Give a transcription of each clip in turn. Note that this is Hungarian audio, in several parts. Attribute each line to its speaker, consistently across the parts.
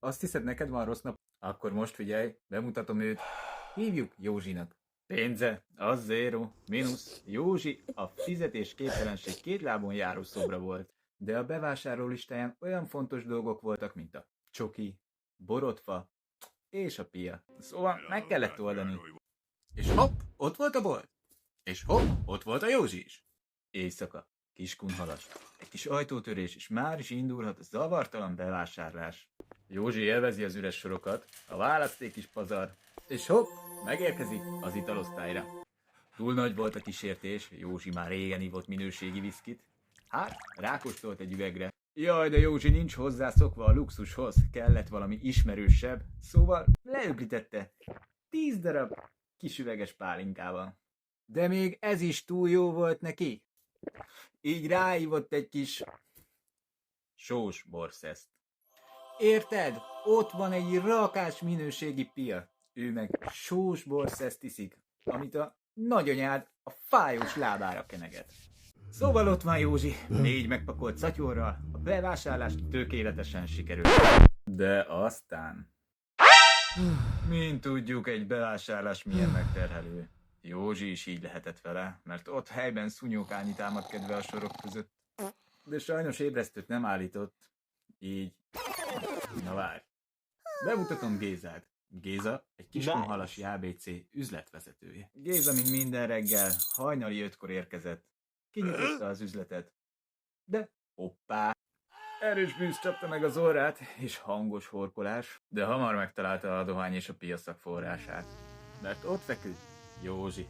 Speaker 1: Azt hiszed, neked van rossz nap? Akkor most figyelj, bemutatom őt. Hívjuk Józsinak. Pénze, az zéro, mínusz. Józsi a fizetésképtelenség két lábon járó szobra volt. De a bevásárló listáján olyan fontos dolgok voltak, mint a csoki, borotva és a pia. Szóval meg kellett oldani. És hopp, ott volt a bolt. És hopp, ott volt a Józsi is. Éjszaka, Kiskunhalas. Egy kis ajtótörés, és már is indulhat a zavartalan bevásárlás. Józsi élvezi az üres sorokat, a választék is pazar, és hopp, megérkezik az italosztályra. Túl nagy volt a kísértés, Józsi már régen ivott minőségi viszkit. Hát, rákóstolt egy üvegre. Jaj, de Józsi nincs hozzászokva a luxushoz, kellett valami ismerősebb, szóval leöblítette 10 darab kis üveges pálinkával. De még ez is túl jó volt neki. Így ráívott egy kis sós borszeszt. Érted? Ott van egy rakás minőségi pia. Ő meg sós borszeszt iszik, amit a nagyanyád a fájós lábára keneget. Szóval ott van Józsi, 4 megpakolt szatyorral, a bevásárlás tökéletesen sikerült. De aztán... Mint tudjuk, egy bevásárlás milyen megterhelő. Józsi is így lehetett vele, mert ott helyben szúnyókálni támadkedve a sorok között. De sajnos ébresztőt nem állított. Így... Na várj. Bemutatom Gézát. Géza egy Kiskunhalasi ABC üzletvezetője. Géza, mint minden reggel, hajnali 5-kor érkezett. Kinyitotta az üzletet. De hoppá! Erős bűz csapta meg az orrát, és hangos horkolás, de hamar megtalálta a dohány és a piaszak forrását. Mert ott feküdt Józsi.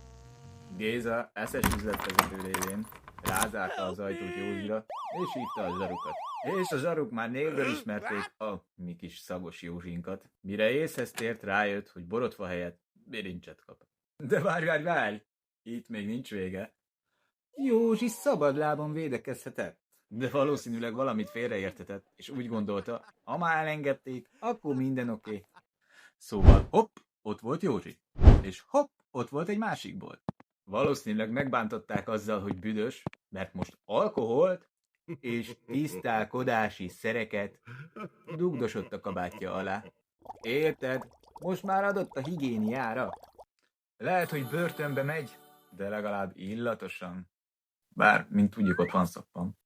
Speaker 1: Géza eszes üzletvezető révén rázárta az ajtót Józsira, és hívta a zsarukat. És a zsaruk már névből ismerték a mi kis szagos Józsinkat. Mire észhez tért, rájött, hogy borotva helyett birincset kap. De várj! Itt még nincs vége. Józsi szabadlábon védekezhetett, de valószínűleg valamit félreértetett, és úgy gondolta, ha már elengedték, akkor minden oké. Szóval hopp, ott volt Józsi, és hopp, ott volt egy másik bolt. Valószínűleg megbántották azzal, hogy büdös, mert most alkoholt és tisztálkodási szereket dugdosott a kabátja alá. Érted? Most már adott a higiéniára. Lehet, hogy börtönbe megy, de legalább illatosan. Bár, mint tudjuk, ott van szappan.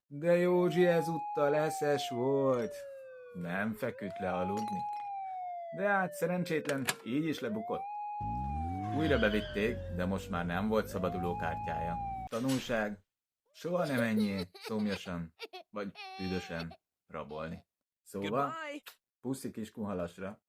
Speaker 1: De Józsi ezúttal eszes volt. Nem feküdt le aludni. De hát szerencsétlen, így is lebukott. Újra bevitték, de most már nem volt szabadulókártyája. Tanulság, soha nem menjél szomjasan, vagy üdösen rabolni. Szóval, puszi Kiskunhalasra.